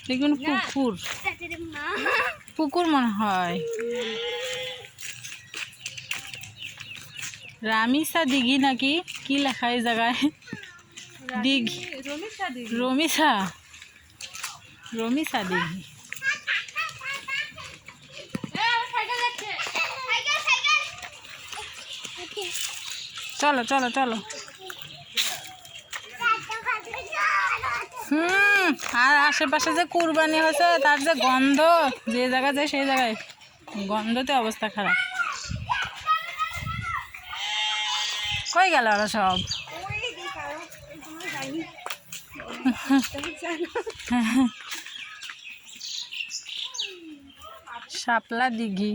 দেখুন পুকুর, পুকুর মনে হয়। রামিসা দিঘি নাকি কি লেখা এই জায়গায়? দিঘি, রমিসা, রমিসা দিঘি। চলো চলো চলো। আর আশেপাশে যে কুরবানি হয়েছে তার যে গন্ধ, যে জায়গায় যায় সেই জায়গায় গন্ধতে অবস্থা খারাপ। কই গেল ওরা সব? শাপলা দিঘি।